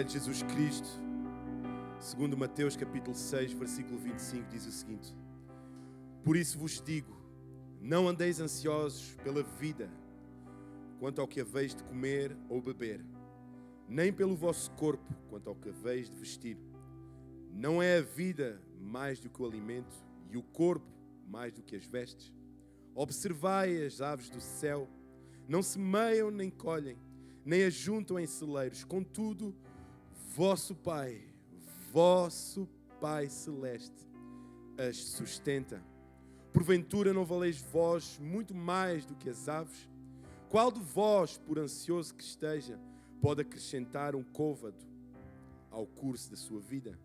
Evangelho de Jesus Cristo, segundo Mateus capítulo 6, versículo 25, diz o seguinte: Por isso vos digo, não andeis ansiosos pela vida, quanto ao que haveis de comer ou beber, nem pelo vosso corpo, quanto ao que haveis de vestir. Não é a vida mais do que o alimento, e o corpo mais do que as vestes? Observai as aves do céu, não semeiam nem colhem, nem ajuntam em celeiros, contudo, vosso Pai Celeste as sustenta. Porventura não valeis vós muito mais do que as aves? Qual de vós, por ansioso que esteja, pode acrescentar um côvado ao curso da sua vida?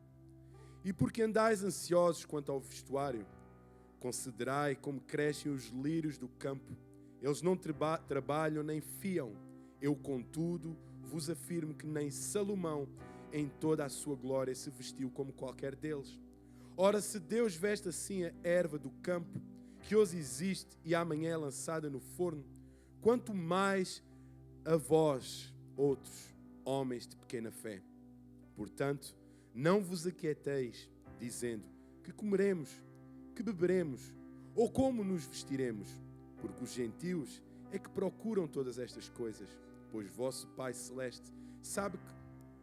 E porque andais ansiosos quanto ao vestuário, considerai como crescem os lírios do campo. Eles não trabalham nem fiam. Eu, contudo, vos afirmo que nem Salomão, em toda a sua glória, se vestiu como qualquer deles. Ora, se Deus veste assim a erva do campo, que hoje existe e amanhã é lançada no forno, quanto mais a vós, outros homens de pequena fé. Portanto, não vos aquieteis, dizendo: que comeremos, que beberemos, ou como nos vestiremos? Porque os gentios é que procuram todas estas coisas, pois vosso Pai Celeste sabe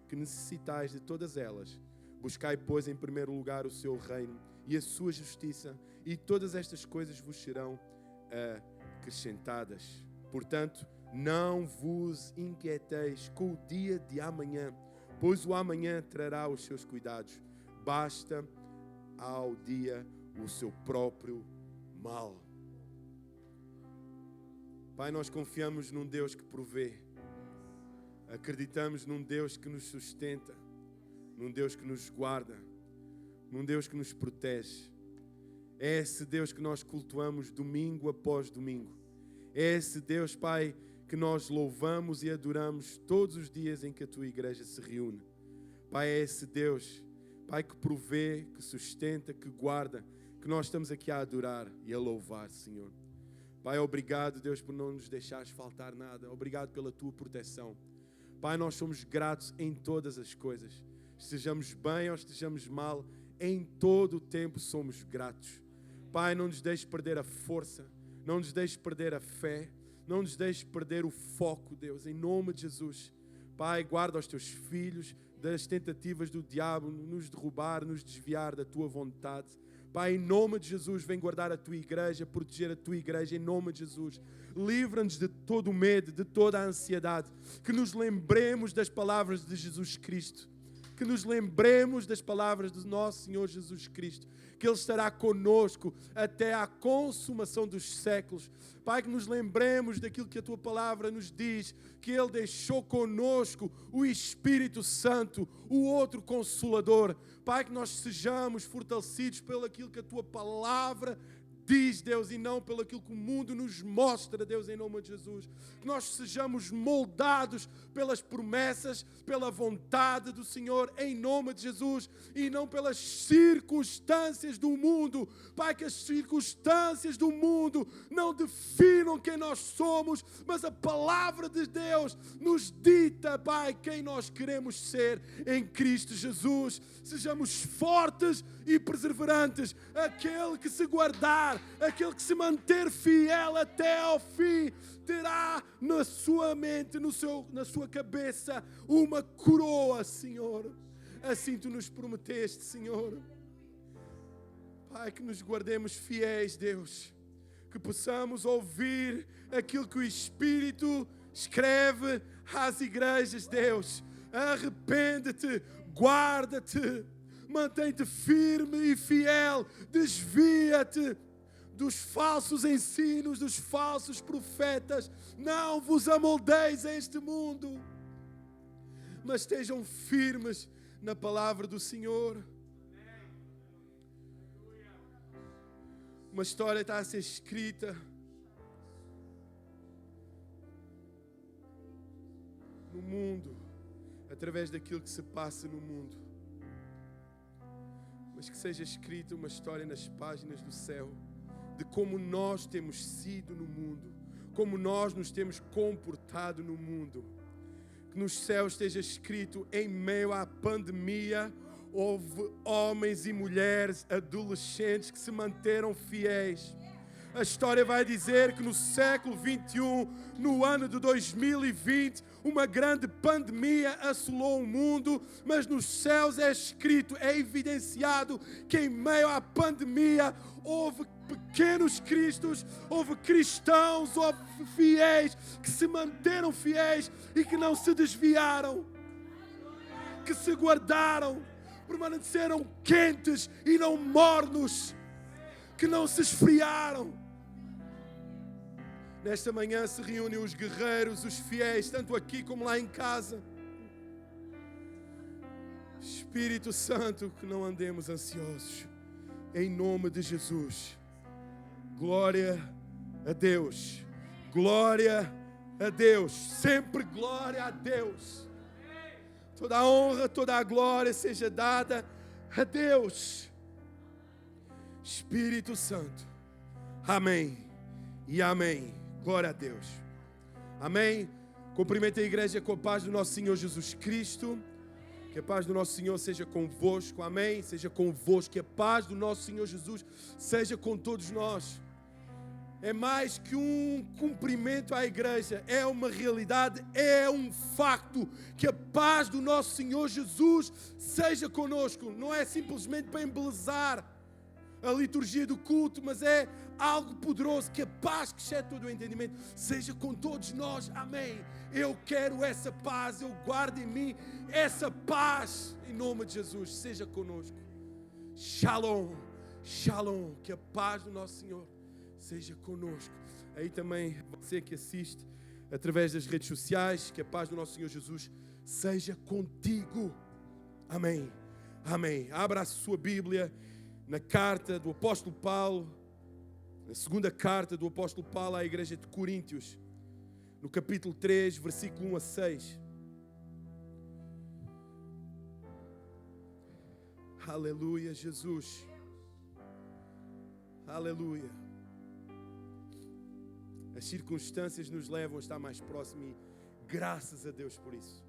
que necessitais de todas elas. Buscai, pois, em primeiro lugar o seu reino e a sua justiça, e todas estas coisas vos serão acrescentadas. Portanto, não vos inquieteis com o dia de amanhã, pois o amanhã trará os seus cuidados. Basta ao dia o seu próprio mal. Pai, nós confiamos num Deus que provê. Acreditamos num Deus que nos sustenta, num Deus que nos guarda, num Deus que nos protege. É esse Deus que nós cultuamos domingo após domingo. É esse Deus, Pai, que nós louvamos e adoramos todos os dias em que a Tua igreja se reúne. Pai, é esse Deus, Pai, que provê, que sustenta, que guarda, que nós estamos aqui a adorar e a louvar, Senhor. Pai, obrigado, Deus, por não nos deixares faltar nada. Obrigado pela Tua proteção. Pai, nós somos gratos em todas as coisas. Estejamos bem ou estejamos mal, em todo o tempo somos gratos. Pai, não nos deixes perder a força, não nos deixes perder a fé, não nos deixes perder o foco, Deus, em nome de Jesus. Pai, guarda os Teus filhos das tentativas do diabo, nos derrubar, nos desviar da Tua vontade. Pai, em nome de Jesus, vem guardar a Tua igreja, proteger a Tua igreja, em nome de Jesus. Livra-nos de todo o medo, de toda a ansiedade. Que nos lembremos das palavras de Jesus Cristo. Que nos lembremos das palavras do nosso Senhor Jesus Cristo. Que Ele estará conosco até à consumação dos séculos. Pai, que nos lembremos daquilo que a Tua palavra nos diz, que Ele deixou conosco o Espírito Santo, o outro Consolador. Pai, que nós sejamos fortalecidos pelo aquilo que a Tua palavra diz, Deus, e não pelo aquilo que o mundo nos mostra, Deus, em nome de Jesus. Que nós sejamos moldados pelas promessas, pela vontade do Senhor, em nome de Jesus, e não pelas circunstâncias do mundo. Pai, que as circunstâncias do mundo não definam quem nós somos, mas a palavra de Deus nos dita, Pai, quem nós queremos ser em Cristo Jesus. Sejamos fortes e perseverantes. Aquele que se guardar, aquele que se manter fiel até ao fim, terá na sua mente, na sua cabeça, uma coroa, Senhor. Assim Tu nos prometeste, Senhor. Pai, que nos guardemos fiéis, Deus. Que possamos ouvir aquilo que o Espírito escreve às igrejas, Deus. Arrepende-te, guarda-te, mantém-te firme e fiel, desvia-te dos falsos ensinos, dos falsos profetas. Não vos amoldeis a este mundo, mas estejam firmes na palavra do Senhor. Uma história está a ser escrita no mundo, através daquilo que se passa no mundo. Mas que seja escrita uma história nas páginas do céu, de como nós temos sido no mundo, como nós nos temos comportado no mundo. que nos céus esteja escrito: em meio à pandemia, houve homens e mulheres, adolescentes que se manteram fiéis. A história vai dizer que no século 21, no ano de 2020, uma grande pandemia assolou o mundo, mas nos céus é escrito, é evidenciado que em meio à pandemia houve pequenos cristos, houve cristãos, houve fiéis que se manteram fiéis e que não se desviaram, que se guardaram, permaneceram quentes e não mornos, que não se esfriaram. Nesta manhã se reúnem os guerreiros, os fiéis, tanto aqui como lá em casa. Espírito Santo, que não andemos ansiosos, em nome de Jesus. Glória a Deus, glória a Deus, sempre glória a Deus. Toda a honra, toda a glória seja dada a Deus. Espírito Santo, amém e amém. Glória a Deus. Amém. Cumprimento a igreja com a paz do nosso Senhor Jesus Cristo. Que a paz do nosso Senhor seja convosco. Amém. Seja convosco. Que a paz do nosso Senhor Jesus seja com todos nós. É mais que um cumprimento à igreja. É uma realidade, é um facto. Que a paz do nosso Senhor Jesus seja conosco. Não é simplesmente para embelezar a liturgia do culto, mas é algo poderoso. Que a paz que excede todo o entendimento seja com todos nós. Amém. Eu quero essa paz, eu guardo em mim essa paz, em nome de Jesus. Seja conosco. Shalom, shalom. Que a paz do nosso Senhor seja conosco. Aí também você que assiste através das redes sociais, que a paz do nosso Senhor Jesus seja contigo. Amém, amém. Abra a sua Bíblia na carta do apóstolo Paulo, na segunda carta do apóstolo Paulo à igreja de Coríntios, no capítulo 3, versículo 1 a 6. Aleluia, Jesus. Aleluia. As circunstâncias nos levam a estar mais próximos e graças a Deus por isso.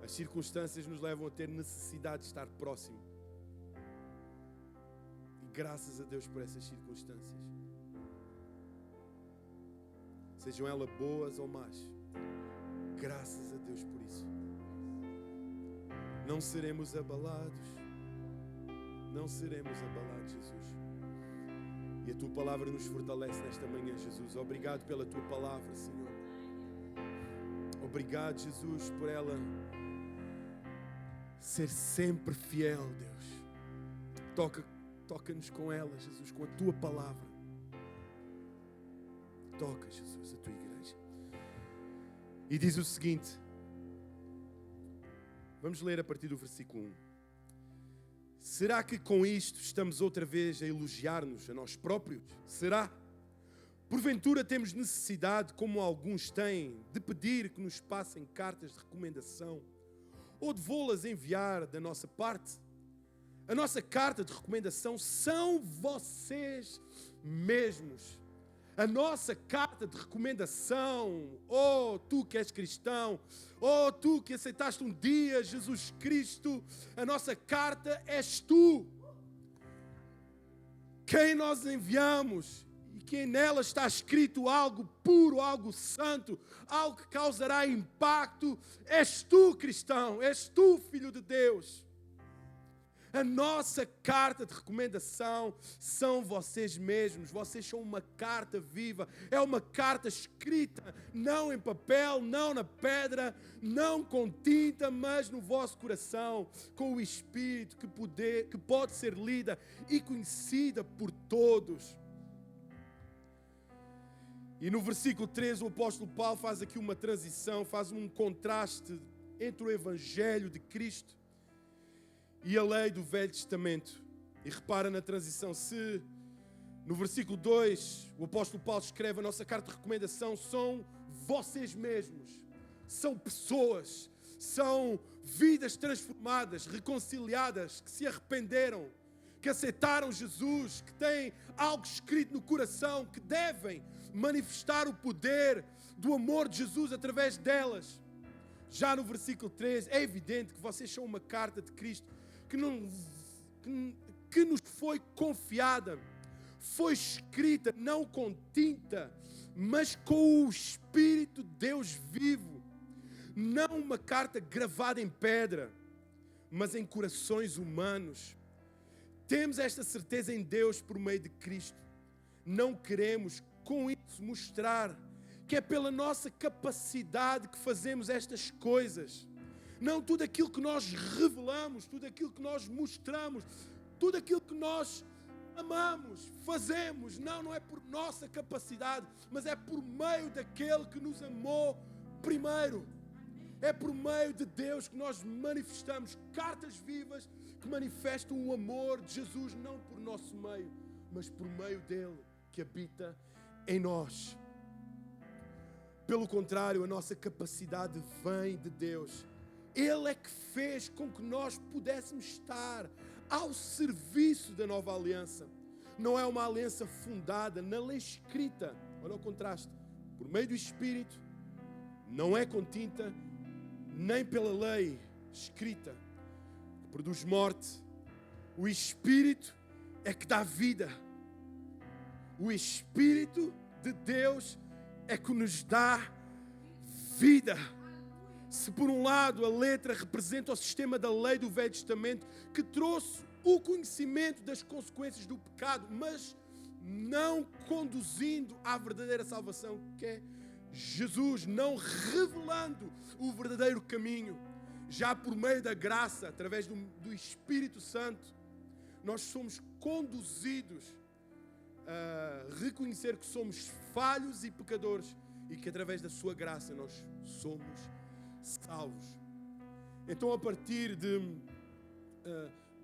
As circunstâncias nos levam a ter necessidade de estar próximo. Graças a Deus por essas circunstâncias. Sejam elas boas ou más. Graças a Deus por isso. Não seremos abalados. Não seremos abalados, Jesus. E a Tua palavra nos fortalece nesta manhã, Jesus. Obrigado pela Tua palavra, Senhor. Obrigado, Jesus, por ela ser sempre fiel, Deus. Toca-nos com ela, Jesus, com a Tua palavra. Toca, Jesus, a Tua igreja. E diz o seguinte. Vamos ler a partir do versículo 1. Será que com isto estamos outra vez a elogiar-nos a nós próprios? Será? Porventura temos necessidade, como alguns têm, de pedir que nos passem cartas de recomendação ou de vô-las enviar da nossa parte? A nossa carta de recomendação são vocês mesmos. A nossa carta de recomendação, oh, tu que és cristão, oh, tu que aceitaste um dia Jesus Cristo, a nossa carta és tu. Quem nós enviamos e que nela está escrito algo puro, algo santo, algo que causará impacto, és tu, cristão, és tu, filho de Deus. A nossa carta de recomendação são vocês mesmos. Vocês são uma carta viva. É uma carta escrita, não em papel, não na pedra, não com tinta, mas no vosso coração, com o Espírito que pode ser lida e conhecida por todos. E no versículo 3 o apóstolo Paulo faz aqui uma transição, faz um contraste entre o Evangelho de Cristo e a lei do Velho Testamento. E repara na transição. Se no versículo 2 o apóstolo Paulo escreve: a nossa carta de recomendação são vocês mesmos. São pessoas, são vidas transformadas, reconciliadas, que se arrependeram, que aceitaram Jesus, que têm algo escrito no coração, que devem manifestar o poder do amor de Jesus através delas. Já no versículo 3, é evidente que vocês são uma carta de Cristo que nos foi confiada, foi escrita não com tinta, mas com o Espírito de Deus vivo. Não uma carta gravada em pedra, mas em corações humanos. Temos esta certeza em Deus por meio de Cristo. Não queremos com isso mostrar que é pela nossa capacidade que fazemos estas coisas. Não tudo aquilo que nós revelamos, tudo aquilo que nós mostramos, tudo aquilo que nós amamos, fazemos, não é por nossa capacidade, mas é por meio daquele que nos amou primeiro. É por meio de Deus que nós manifestamos cartas vivas que manifestam o amor de Jesus, não por nosso meio, mas por meio dele que habita em nós. Pelo contrário, a nossa capacidade vem de Deus. Ele é que fez com que nós pudéssemos estar ao serviço da nova aliança. Não é uma aliança fundada na lei escrita. Olha o contraste. Por meio do Espírito, não é com tinta, nem pela lei escrita, que produz morte. O Espírito é que dá vida. O Espírito de Deus é que nos dá vida. Se por um lado a letra representa o sistema da lei do Velho Testamento, que trouxe o conhecimento das consequências do pecado, mas não conduzindo à verdadeira salvação, que é Jesus, não revelando o verdadeiro caminho. Já por meio da graça, através do Espírito Santo, nós somos conduzidos a reconhecer que somos falhos e pecadores e que através da sua graça nós somos salvos. Então, a partir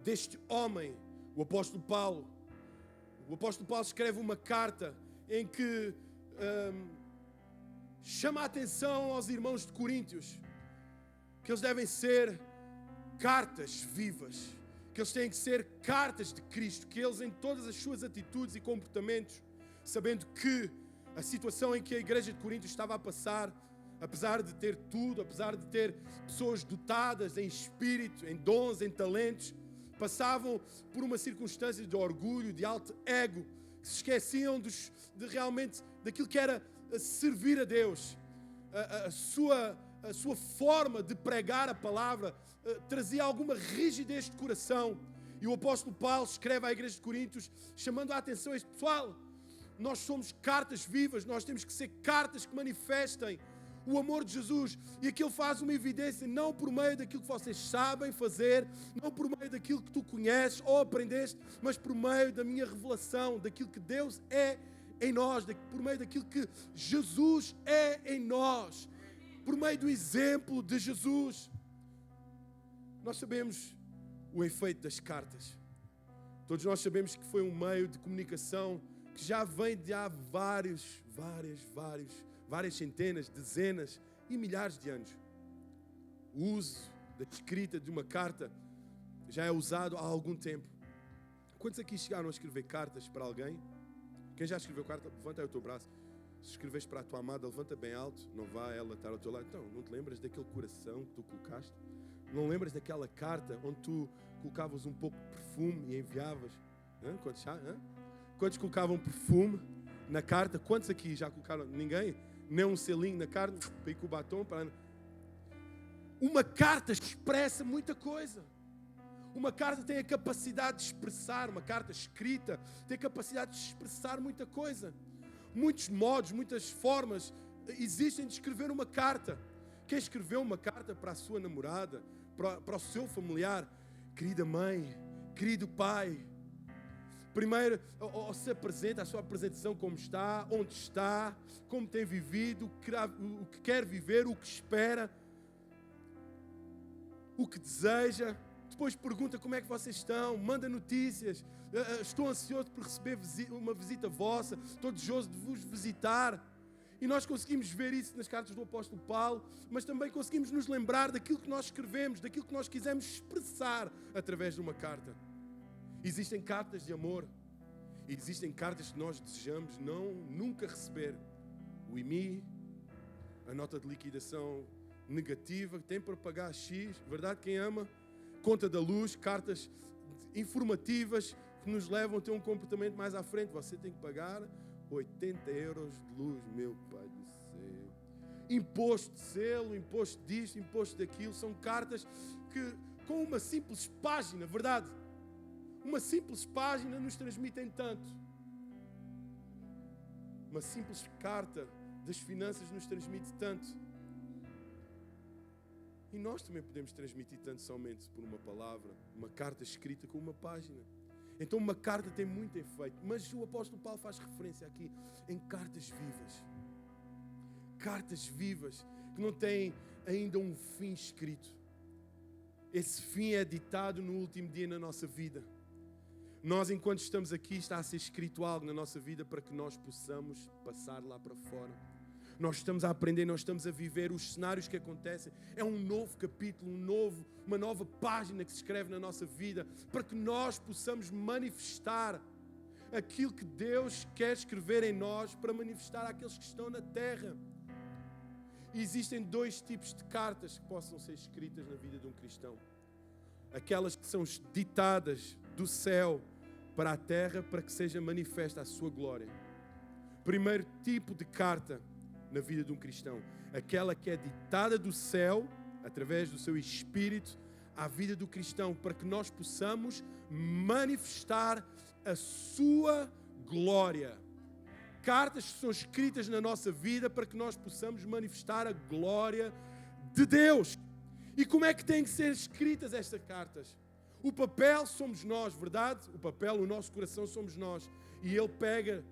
deste homem, o apóstolo Paulo escreve uma carta em que chama a atenção aos irmãos de Coríntios que eles devem ser cartas vivas, que eles têm que ser cartas de Cristo, que eles em todas as suas atitudes e comportamentos, sabendo que a situação em que a igreja de Corinto estava a passar, apesar de ter tudo, apesar de ter pessoas dotadas em espírito, em dons, em talentos, passavam por uma circunstância de orgulho, de alto ego, que se esqueciam realmente daquilo que era servir a Deus. A sua forma de pregar a palavra trazia alguma rigidez de coração. E o apóstolo Paulo escreve à igreja de Coríntios, chamando a atenção a este pessoal. Nós somos cartas vivas, nós temos que ser cartas que manifestem o amor de Jesus. E aquilo faz uma evidência não por meio daquilo que vocês sabem fazer, não por meio daquilo que tu conheces ou aprendeste, mas por meio da minha revelação, daquilo que Deus é em nós, por meio daquilo que Jesus é em nós, por meio do exemplo de Jesus. Nós sabemos o efeito das cartas. Todos nós sabemos que foi um meio de comunicação que já vem de há várias centenas, dezenas e milhares de anos. O uso da escrita de uma carta já é usado há algum tempo. Quantos aqui chegaram a escrever cartas para alguém? Quem já escreveu carta, levanta aí o teu braço. Se escreves para a tua amada, levanta bem alto. Não vá ela estar ao teu lado. Então, não te lembras daquele coração que tu colocaste? Não lembras daquela carta onde tu colocavas um pouco de perfume e enviavas? Quantos colocavam perfume na carta? Quantos aqui já colocaram? Ninguém? Nem um selinho na carta? Para ir com o batom? Uma carta expressa muita coisa. Uma carta tem a capacidade de expressar, uma carta escrita tem a capacidade de expressar muita coisa. Muitos modos, muitas formas existem de escrever uma carta. Quem escreveu uma carta para a sua namorada, para o seu familiar, querida mãe, querido pai, primeiro se apresenta a sua apresentação, como está, onde está, como tem vivido, o que quer viver, o que espera, o que deseja. Depois pergunta como é que vocês estão, manda notícias. Estou ansioso por receber uma visita vossa, estou desejoso de vos visitar. E nós conseguimos ver isso nas cartas do apóstolo Paulo, mas também conseguimos nos lembrar daquilo que nós escrevemos, daquilo que nós quisemos expressar através de uma carta. Existem cartas de amor, e existem cartas que nós desejamos nunca receber. O IMI, a nota de liquidação negativa, tem para pagar X, verdade? Quem ama? Conta da luz, cartas informativas que nos levam a ter um comportamento mais à frente. Você tem que pagar 80 euros de luz, meu Pai do céu. Imposto de selo, imposto disto, imposto daquilo. São cartas que, com uma simples página, verdade? Uma simples página nos transmitem tanto. Uma simples carta das finanças nos transmite tanto. E nós também podemos transmitir tanto somente por uma palavra, uma carta escrita com uma página. Então uma carta tem muito efeito. Mas o apóstolo Paulo faz referência aqui em cartas vivas. Cartas vivas que não têm ainda um fim escrito. Esse fim é ditado no último dia na nossa vida. Nós, enquanto estamos aqui, está a ser escrito algo na nossa vida para que nós possamos passar lá para fora. Nós estamos a aprender, nós estamos a viver os cenários que acontecem. É um novo capítulo, uma nova página que se escreve na nossa vida para que nós possamos manifestar aquilo que Deus quer escrever em nós para manifestar àqueles que estão na terra. E existem dois tipos de cartas que possam ser escritas na vida de um cristão. Aquelas que são ditadas do céu para a terra para que seja manifesta a sua glória. Primeiro tipo de carta na vida de um cristão, aquela que é ditada do céu, através do seu Espírito, à vida do cristão, para que nós possamos manifestar a sua glória. Cartas que são escritas na nossa vida para que nós possamos manifestar a glória de Deus. E como é que têm que ser escritas estas cartas? O papel somos nós, verdade? O papel, o nosso coração somos nós. E Ele pega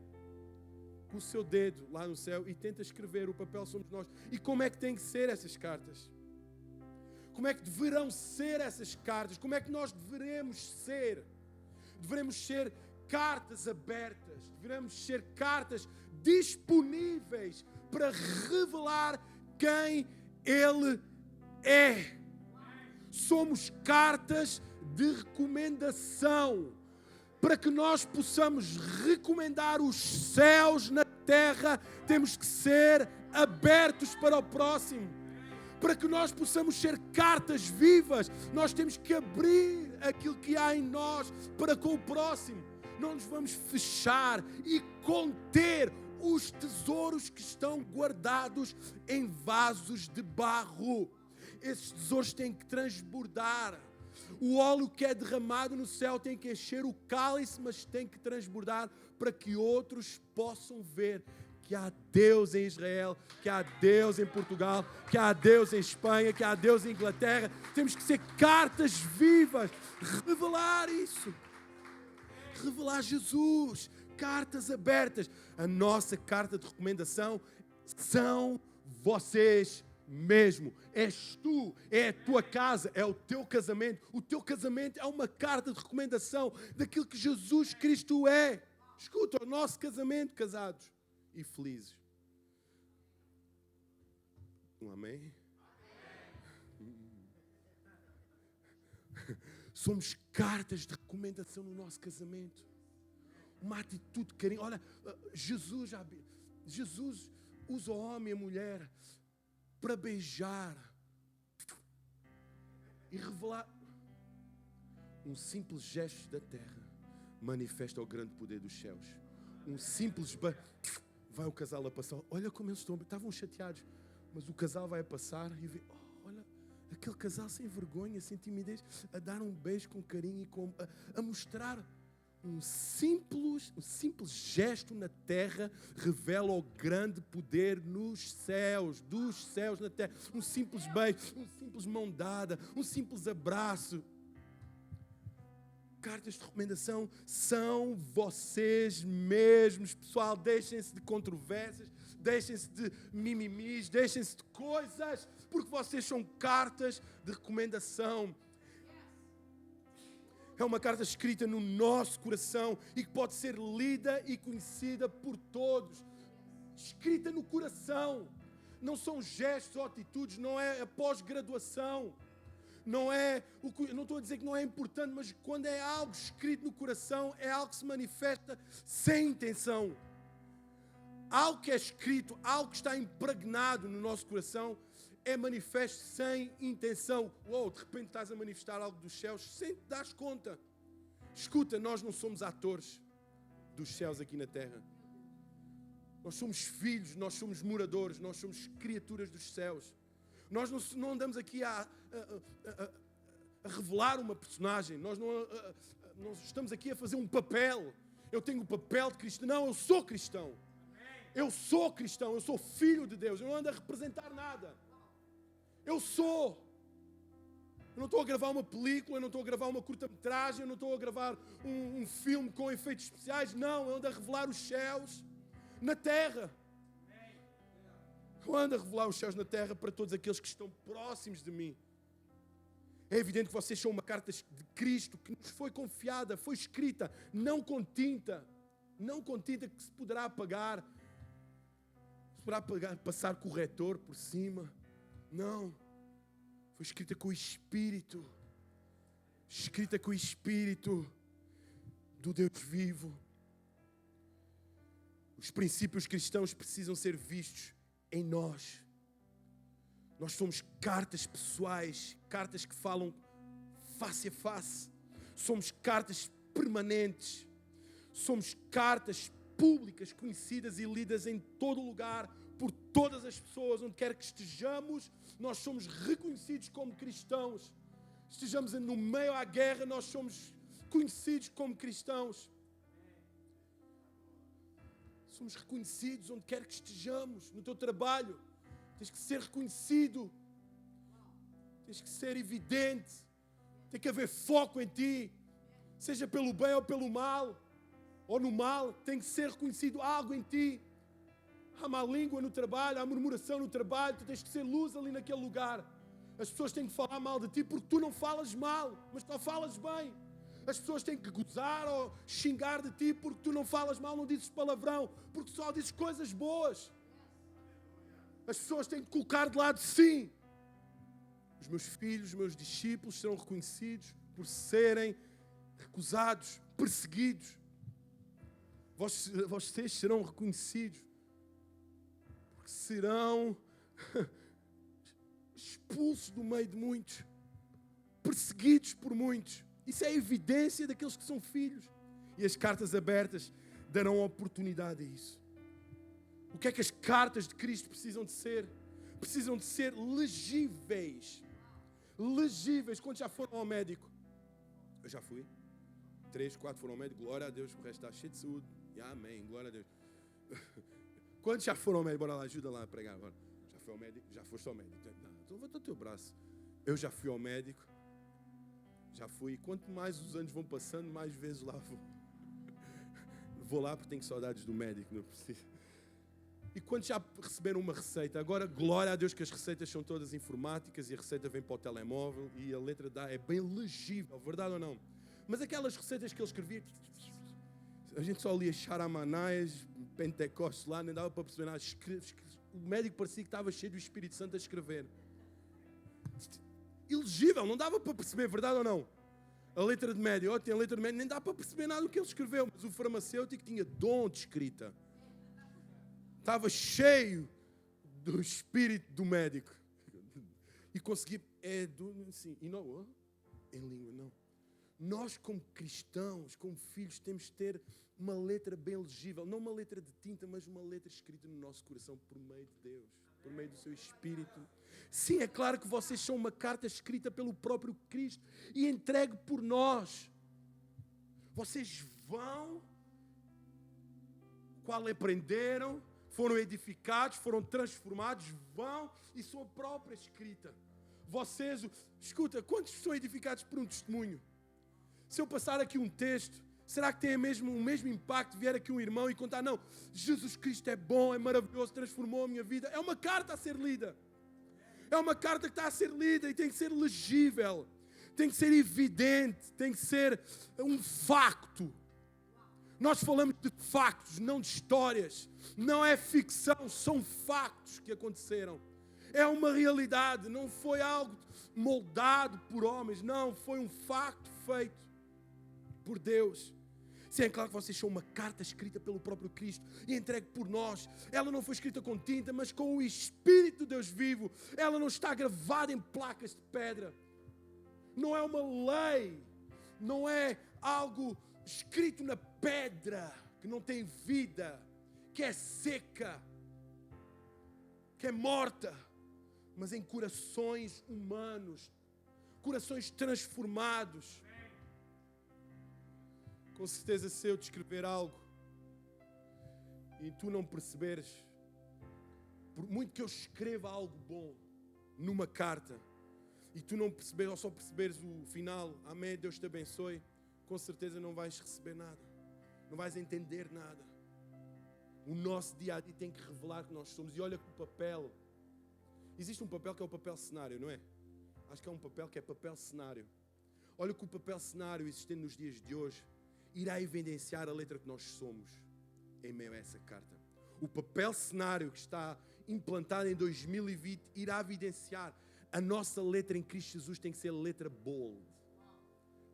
com o seu dedo lá no céu e tenta escrever. O papel somos nós. E como é que têm que ser essas cartas? Como é que deverão ser essas cartas? Como é que nós deveremos ser? Devemos ser cartas abertas. Devemos ser cartas disponíveis para revelar quem Ele é. Somos cartas de recomendação para que nós possamos recomendar os céus na terra. Temos que ser abertos para o próximo. Para que nós possamos ser cartas vivas, nós temos que abrir aquilo que há em nós para com o próximo. Não nos vamos fechar e conter os tesouros que estão guardados em vasos de barro. Esses tesouros têm que transbordar. O óleo que é derramado no céu tem que encher o cálice, mas tem que transbordar para que outros possam ver que há Deus em Israel, que há Deus em Portugal, que há Deus em Espanha, que há Deus em Inglaterra. Temos que ser cartas vivas, revelar isso. Revelar Jesus, cartas abertas. A nossa carta de recomendação são vocês mesmo. És tu, é a tua casa, é o teu casamento. O teu casamento é uma carta de recomendação daquilo que Jesus Cristo é. Escuta, o nosso casamento, casados e felizes. Um amém? Somos cartas de recomendação no nosso casamento. Uma atitude de carinho. Olha, Jesus usa o homem e a mulher para beijar e revelar. Um simples gesto da terra manifesta o grande poder dos céus. Um simples vai o casal a passar. Olha como eles estavam chateados, mas o casal vai a passar e vê, olha, aquele casal sem vergonha, sem timidez, a dar um beijo com carinho e a mostrar. Um simples gesto na terra revela o grande poder nos céus, dos céus na terra. Um simples beijo, uma simples mão dada, um simples abraço. Cartas de recomendação são vocês mesmos, pessoal. Deixem-se de controvérsias, deixem-se de mimimis, deixem-se de coisas, porque vocês são cartas de recomendação. É uma carta escrita no nosso coração e que pode ser lida e conhecida por todos. Escrita no coração. Não são gestos ou atitudes, não é a pós-graduação. Não estou a dizer que não é importante, mas quando é algo escrito no coração, é algo que se manifesta sem intenção. Algo que é escrito, algo que está impregnado no nosso coração, é manifesto sem intenção. Uou, de repente estás a manifestar algo dos céus sem te dares conta. Escuta, nós não somos atores dos céus aqui na terra. Nós somos filhos, nós somos moradores, nós somos criaturas dos céus. Nós não andamos aqui a revelar uma personagem. Nós não estamos aqui a fazer um papel. Eu tenho o papel de cristão. Não, eu sou cristão. Eu sou cristão, eu sou filho de Deus. Eu não ando a representar nada. Eu sou. Eu não estou a gravar uma película, eu não estou a gravar uma curta-metragem, eu não estou a gravar um filme com efeitos especiais. Não, eu ando a revelar os céus na terra. Eu ando a revelar os céus na terra para todos aqueles que estão próximos de mim. É evidente que vocês são uma carta de Cristo que nos foi confiada, foi escrita, não com tinta que se poderá apagar, passar corretor por cima. Não, foi escrita com o Espírito, do Deus vivo. Os princípios cristãos precisam ser vistos em nós. Nós somos cartas pessoais, cartas que falam face a face. Somos cartas permanentes. Somos cartas públicas, conhecidas e lidas em todo lugar, por todas as pessoas, onde quer que estejamos. Nós somos reconhecidos como cristãos. Estejamos no meio à guerra, nós somos conhecidos como cristãos. Somos reconhecidos onde quer que estejamos. No teu trabalho, tens que ser reconhecido. Tens que ser evidente. Tem que haver foco em ti. Seja pelo bem ou pelo mal. Ou no mal, tem que ser reconhecido algo em ti. Há má língua no trabalho, há murmuração no trabalho. Tu tens que ser luz ali naquele lugar. As pessoas têm que falar mal de ti porque tu não falas mal, mas tu falas bem. As pessoas têm que gozar ou xingar de ti porque tu não falas mal, não dizes palavrão, porque só dizes coisas boas. As pessoas têm que colocar de lado, sim. Os meus filhos, os meus discípulos serão reconhecidos por serem recusados, perseguidos. Vocês serão reconhecidos porque serão expulsos do meio de muitos, perseguidos por muitos. Isso é a evidência daqueles que são filhos. E as cartas abertas darão oportunidade a isso. O que é que as cartas de Cristo precisam de ser? Precisam de ser legíveis. Legíveis. Quantos já foram ao médico? Eu já fui. 3, 4 foram ao médico. Glória a Deus, que o resto está cheio de saúde. E amém, glória a Deus. Quantos já foram ao médico? Bora lá, ajuda lá a pregar agora. Já foi ao médico? Já foste ao médico? Então levanta o teu braço. Eu já fui ao médico. Já fui. Quanto mais os anos vão passando, mais vezes lá vou. Vou lá porque tenho saudades do médico, não preciso. E quando já receberam uma receita, agora, glória a Deus que as receitas são todas informáticas e a receita vem para o telemóvel e a letra é bem legível, verdade ou não? Mas aquelas receitas que ele escrevia, a gente só lia Charamanais, Pentecostes lá, nem dava para perceber nada. O médico parecia que estava cheio do Espírito Santo a escrever. Ilegível, não dava para perceber, verdade ou não? A letra de médio, tem a letra de médio, nem dá para perceber nada do que ele escreveu, mas o farmacêutico tinha dom de escrita. Estava cheio do espírito do médico. E conseguia, e não, em língua, não. Nós como cristãos, como filhos, temos de ter uma letra bem legível, não uma letra de tinta, mas uma letra escrita no nosso coração por meio de Deus, por meio do seu Espírito. Sim, é claro que vocês são uma carta escrita pelo próprio Cristo e entregue por nós. Vocês vão, qual aprenderam, foram edificados, foram transformados, vão e sua própria escrita. Vocês, escuta, quantos são edificados por um testemunho? Se eu passar aqui um texto, será que tem mesmo o mesmo impacto? Vier aqui um irmão e contar, não, Jesus Cristo é bom, é maravilhoso, transformou a minha vida. É uma carta a ser lida. É uma carta que está a ser lida e tem que ser legível. Tem que ser evidente, tem que ser um facto. Nós falamos de factos, não de histórias. Não é ficção, são factos que aconteceram. É uma realidade, não foi algo moldado por homens, não, foi um facto feito por Deus. Sim, é claro que vocês são uma carta escrita pelo próprio Cristo e entregue por nós. Ela não foi escrita com tinta, mas com o Espírito de Deus vivo. Ela não está gravada em placas de pedra. Não é uma lei. Não é algo escrito na pedra, que não tem vida, que é seca, que é morta, mas em corações humanos, corações transformados. Com certeza, se eu te escrever algo e tu não perceberes, por muito que eu escreva algo bom numa carta e tu não perceberes ou só perceberes o final, amém, Deus te abençoe, com certeza não vais receber nada, não vais entender nada. O nosso dia a dia tem que revelar que nós somos. E olha que o papel, existe um papel que é o papel cenário, não é? Acho que é um papel que é papel cenário. Olha que o papel cenário existente nos dias de hoje irá evidenciar a letra que nós somos em meio a essa carta. O papel cenário que está implantado em 2020 irá evidenciar a nossa letra em Cristo Jesus. Tem que ser letra bold.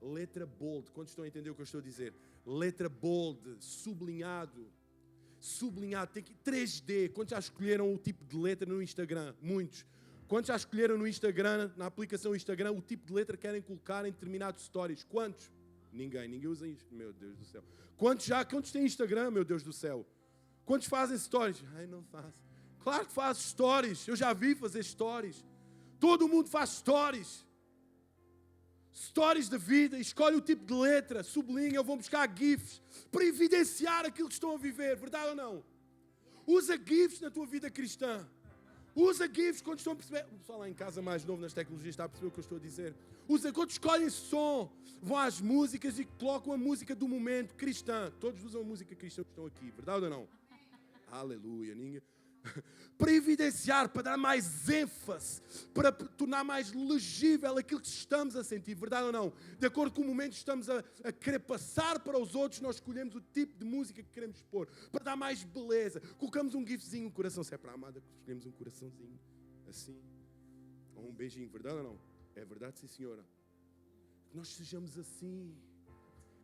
Letra bold. Quantos estão a entender o que eu estou a dizer? Letra bold, sublinhado. Sublinhado, tem que 3D. Quantos já escolheram o tipo de letra no Instagram? Muitos. Quantos já escolheram no Instagram, na aplicação Instagram, o tipo de letra que querem colocar em determinados stories? Quantos? Ninguém usa isso. Meu Deus do céu. Quantos têm Instagram, meu Deus do céu? Quantos fazem stories? Ai, não faço. Claro que faz stories. Eu já vi fazer stories. Todo mundo faz stories. Stories da vida. Escolhe o tipo de letra, sublinha, ou vão buscar GIFs para evidenciar aquilo que estão a viver. Verdade ou não? Usa GIFs na tua vida cristã. Usa GIFs quando estão a perceber. O pessoal lá em casa mais novo nas tecnologias está a perceber o que eu estou a dizer. Usa quando escolhem som. Vão às músicas e colocam a música do momento cristã. Todos usam a música cristã que estão aqui. Verdade ou não? Aleluia. Ninguém... Para evidenciar, para dar mais ênfase, para tornar mais legível aquilo que estamos a sentir. Verdade ou não? De acordo com o momento que estamos a querer passar para os outros, nós escolhemos o tipo de música que queremos pôr, para dar mais beleza. Colocamos um gifzinho, um coração. Se é para a amada, escolhemos um coraçãozinho, assim. Ou um beijinho. Verdade ou não? É verdade, sim, senhora. Que nós sejamos assim.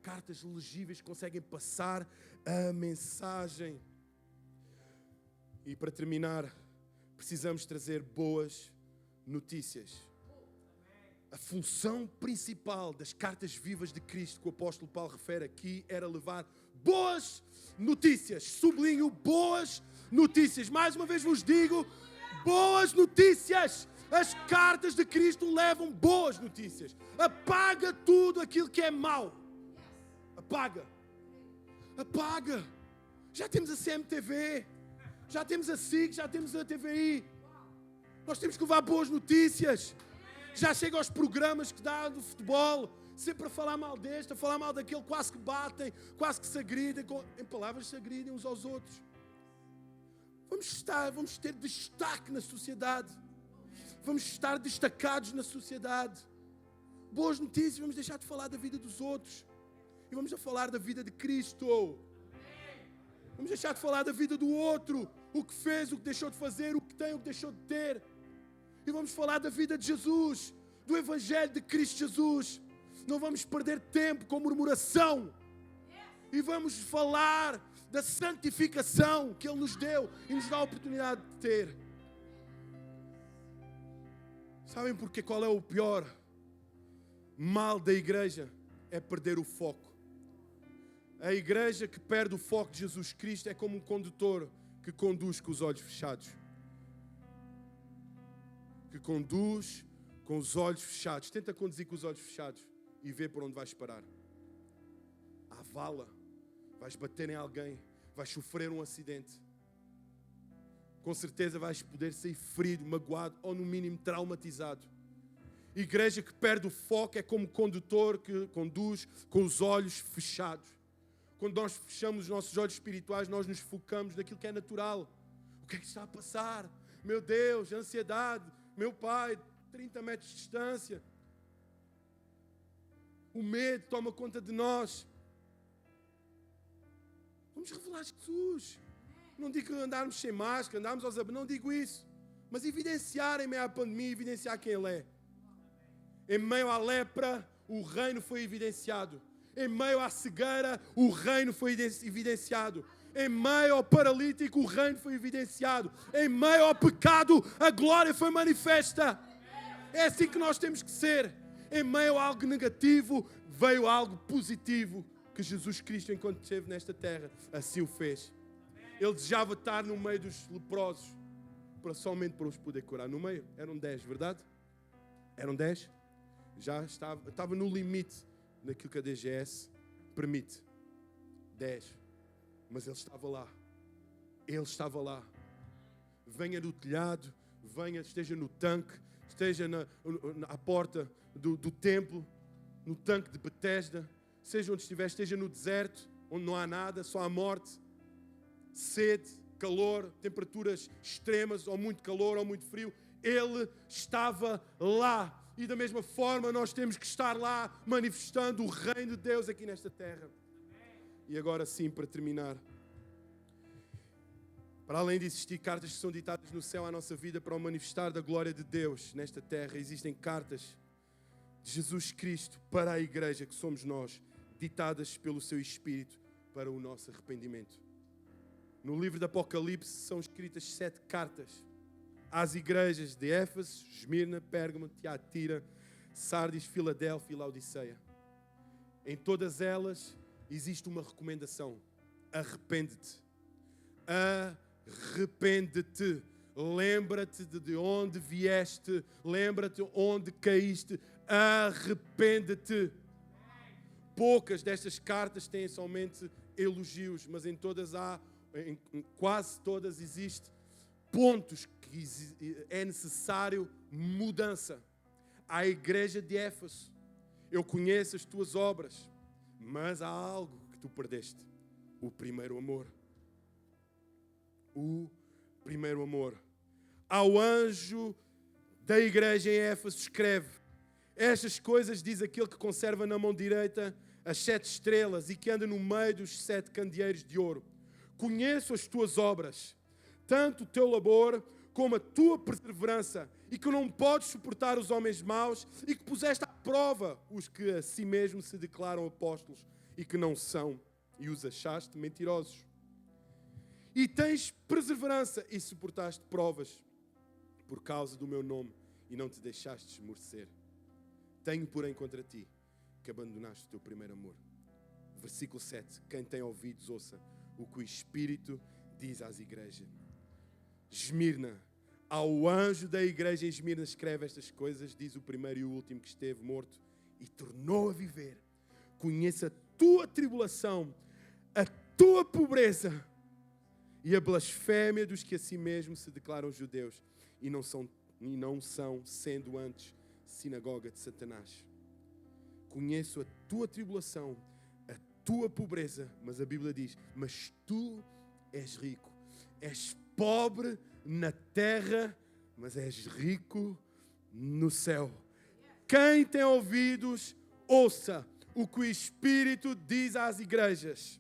Cartas legíveis que conseguem passar a mensagem. E para terminar, precisamos trazer boas notícias. A função principal das cartas vivas de Cristo que o apóstolo Paulo refere aqui era levar boas notícias. Sublinho, boas notícias. Mais uma vez vos digo, boas notícias. As cartas de Cristo levam boas notícias. Apaga tudo aquilo que é mau. Apaga. Apaga. Já temos a CMTV. Já temos a SIC, já temos a TVI. Nós temos que levar boas notícias. Já chega aos programas que dá do futebol, sempre a falar mal deste, a falar mal daquele, quase que batem, quase que se agridem, em palavras se agridem uns aos outros. Vamos ter destaque na sociedade. Vamos estar destacados na sociedade. Boas notícias, vamos deixar de falar da vida dos outros. E vamos a falar da vida de Cristo. Vamos deixar de falar da vida do outro, o que fez, o que deixou de fazer, o que tem, o que deixou de ter. E vamos falar da vida de Jesus, do Evangelho de Cristo Jesus. Não vamos perder tempo com murmuração. E vamos falar da santificação que Ele nos deu e nos dá a oportunidade de ter. Sabem porquê? Qual é o pior mal da igreja? É perder o foco. A igreja que perde o foco de Jesus Cristo é como um condutor que conduz com os olhos fechados. Que conduz com os olhos fechados. Tenta conduzir com os olhos fechados e vê por onde vais parar. À vala. Vais bater em alguém. Vais sofrer um acidente. Com certeza vais poder sair ferido, magoado ou no mínimo traumatizado. Igreja que perde o foco é como condutor que conduz com os olhos fechados. Quando nós fechamos os nossos olhos espirituais, nós nos focamos naquilo que é natural. O que é que está a passar? Meu Deus, ansiedade. Meu pai, 30 metros de distância. O medo toma conta de nós. Vamos revelar Jesus. Não digo andarmos sem máscara, andarmos aos abraços, não digo isso. Mas evidenciar em meio à pandemia, evidenciar quem Ele é. Em meio à lepra, o reino foi evidenciado. Em meio à cegueira, o reino foi evidenciado. Em meio ao paralítico, o reino foi evidenciado. Em meio ao pecado, a glória foi manifesta. É assim que nós temos que ser. Em meio a algo negativo, veio algo positivo. Que Jesus Cristo, enquanto esteve nesta terra, assim o fez. Ele desejava estar no meio dos leprosos, somente para os poder curar. No meio, eram 10, verdade? Eram 10? Já estava no limite naquilo que a DGS permite. 10. Mas ele estava lá. Ele estava lá. Venha do telhado, esteja no tanque, esteja à porta do templo, no tanque de Betesda, seja onde estiver, esteja no deserto, onde não há nada, só há morte, sede, calor, temperaturas extremas, ou muito calor, ou muito frio. Ele estava lá. E da mesma forma nós temos que estar lá, manifestando o reino de Deus aqui nesta terra. E agora sim, para terminar, para além de existir cartas que são ditadas no céu à nossa vida para o manifestar da glória de Deus nesta terra, existem cartas de Jesus Cristo para a igreja, que somos nós, ditadas pelo seu Espírito para o nosso arrependimento. No livro do Apocalipse são escritas 7 cartas às igrejas de Éfeso, Esmirna, Pérgamo, Tiatira, Sardis, Filadélfia e Laodiceia. Em todas elas existe uma recomendação: arrepende-te. Arrepende-te. Lembra-te de onde vieste. Lembra-te onde caíste. Arrepende-te. Poucas destas cartas têm somente elogios, mas em quase todas existe pontos que é necessário mudança. À igreja de Éfeso: eu conheço as tuas obras, mas há algo que tu perdeste: o primeiro amor. O primeiro amor. Ao anjo da igreja em Éfeso escreve: estas coisas diz aquele que conserva na mão direita as 7 estrelas e que anda no meio dos 7 candeeiros de ouro. Conheço as tuas obras, tanto o teu labor como a tua perseverança, e que não podes suportar os homens maus, e que puseste à prova os que a si mesmo se declaram apóstolos e que não são, e os achaste mentirosos. E tens perseverança e suportaste provas por causa do meu nome e não te deixaste esmorecer. Tenho, porém, contra ti que abandonaste o teu primeiro amor. Versículo 7. Quem tem ouvidos, ouça o que o Espírito diz às igrejas. Esmirna: ao anjo da igreja em Esmirna escreve estas coisas, diz o primeiro e o último que esteve morto e tornou a viver. Conheça a tua tribulação, a tua pobreza e a blasfémia dos que a si mesmo se declaram judeus e não são, sendo antes sinagoga de Satanás. Conheço a tua tribulação, a tua pobreza, mas a Bíblia diz: mas tu és rico, és pobre na terra, mas és rico no céu. Quem tem ouvidos, ouça o que o Espírito diz às igrejas.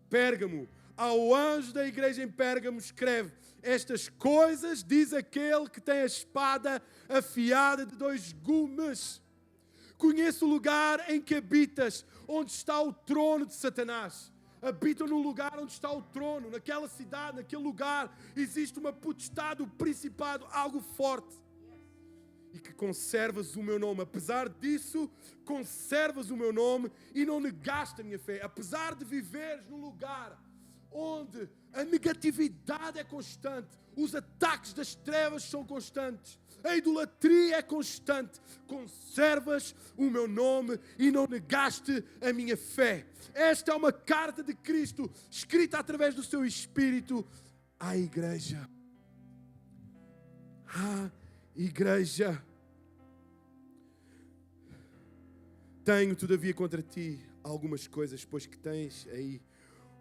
Pérgamo: ao anjo da igreja em Pérgamo escreve: estas coisas diz aquele que tem a espada afiada de 2 gumes. Conheço o lugar em que habitas, onde está o trono de Satanás. Habitam no lugar onde está o trono, naquela cidade, naquele lugar, existe uma potestade, um principado, algo forte. E que conservas o meu nome. Apesar disso, conservas o meu nome e não negaste a minha fé. Apesar de viveres num lugar onde a negatividade é constante, os ataques das trevas são constantes, a idolatria é constante, conservas o meu nome e não negaste a minha fé. Esta é uma carta de Cristo, escrita através do seu Espírito à igreja. À igreja. Tenho, todavia, contra ti algumas coisas, pois que tens aí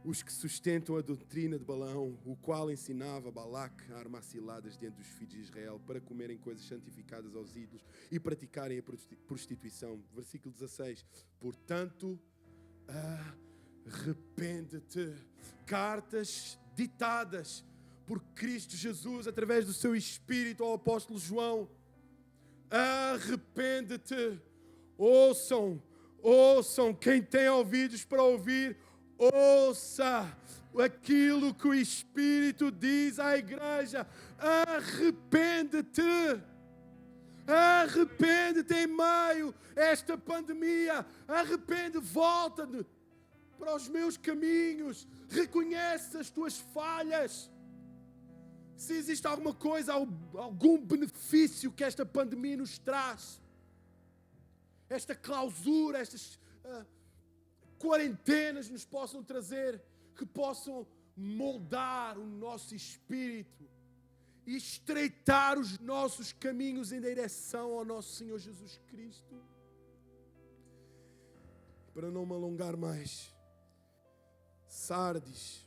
os que sustentam a doutrina de Balaão, o qual ensinava Balaque a armar ciladas diante dos filhos de Israel para comerem coisas santificadas aos ídolos e praticarem a prostituição. Versículo 16. Portanto, arrepende-te. Cartas ditadas por Cristo Jesus através do seu Espírito ao apóstolo João. Arrepende-te. Ouçam Ouçam, quem tem ouvidos para ouvir, ouça aquilo que o Espírito diz à igreja. Arrepende-te. Arrepende-te em meio a esta pandemia. Volta para os meus caminhos. Reconhece as tuas falhas. Se existe alguma coisa, algum benefício que esta pandemia nos traz, esta clausura, estas quarentenas nos possam trazer, que possam moldar o nosso espírito e estreitar os nossos caminhos em direção ao nosso Senhor Jesus Cristo. Para não me alongar mais, Sardes,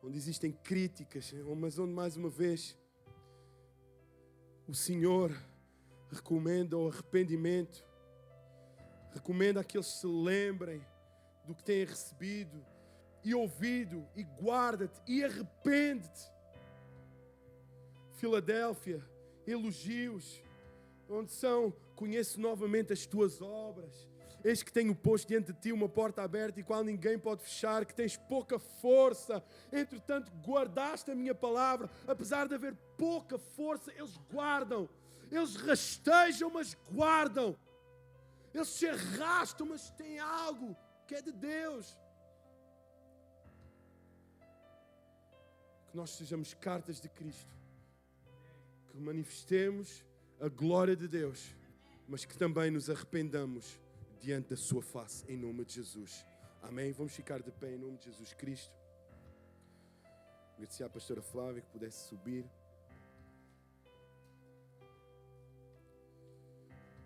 onde existem críticas, mas onde mais uma vez o Senhor recomenda o arrependimento, recomenda que eles se lembrem do que têm recebido e ouvido, e guarda-te e arrepende-te. Filadélfia, elogios, onde são: conheço novamente as tuas obras, eis que tenho posto diante de ti uma porta aberta e qual ninguém pode fechar, que tens pouca força, entretanto guardaste a minha palavra. Apesar de haver pouca força, eles guardam, eles rastejam, mas guardam, eles se arrastam, mas têm algo que é de Deus. Que nós sejamos cartas de Cristo, que manifestemos a glória de Deus, mas que também nos arrependamos diante da sua face, em nome de Jesus. Amém? Vamos ficar de pé em nome de Jesus Cristo. Agradecer à pastora Flávia que pudesse subir.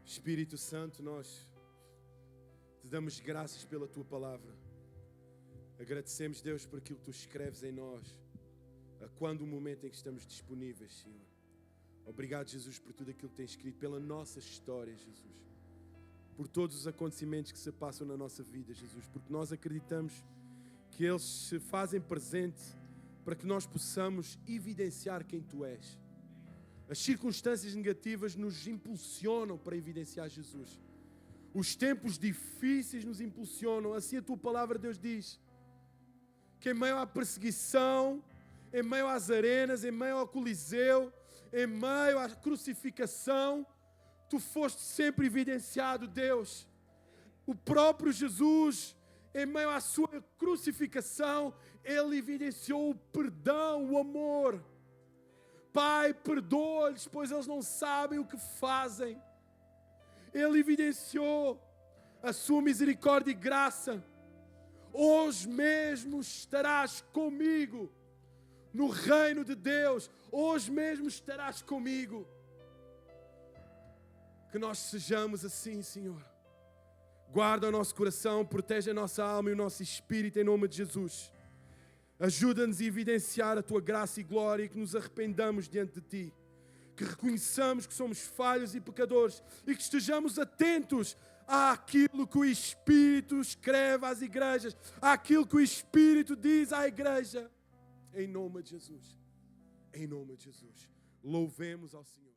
Espírito Santo, nós te damos graças pela tua palavra. Agradecemos, Deus, por aquilo que tu escreves em nós, a quando o momento em que estamos disponíveis, Senhor. Obrigado, Jesus, por tudo aquilo que tens escrito, pela nossa história, Jesus. Por todos os acontecimentos que se passam na nossa vida, Jesus. Porque nós acreditamos que eles se fazem presente para que nós possamos evidenciar quem tu és. As circunstâncias negativas nos impulsionam para evidenciar Jesus. Os tempos difíceis nos impulsionam. Assim a tua palavra, Deus, diz que em meio à perseguição, em meio às arenas, em meio ao Coliseu, em meio à crucificação, tu foste sempre evidenciado, Deus. O próprio Jesus, em meio à sua crucificação, ele evidenciou o perdão, o amor. Pai, perdoa-lhes, pois eles não sabem o que fazem. Ele evidenciou a sua misericórdia e graça. Hoje mesmo estarás comigo no reino de Deus. Hoje mesmo estarás comigo. Que nós sejamos assim, Senhor. Guarda o nosso coração, protege a nossa alma e o nosso espírito em nome de Jesus. Ajuda-nos a evidenciar a tua graça e glória e que nos arrependamos diante de ti. Que reconheçamos que somos falhos e pecadores e que estejamos atentos àquilo que o Espírito escreve às igrejas, àquilo que o Espírito diz à igreja. Em nome de Jesus. Em nome de Jesus. Louvemos ao Senhor.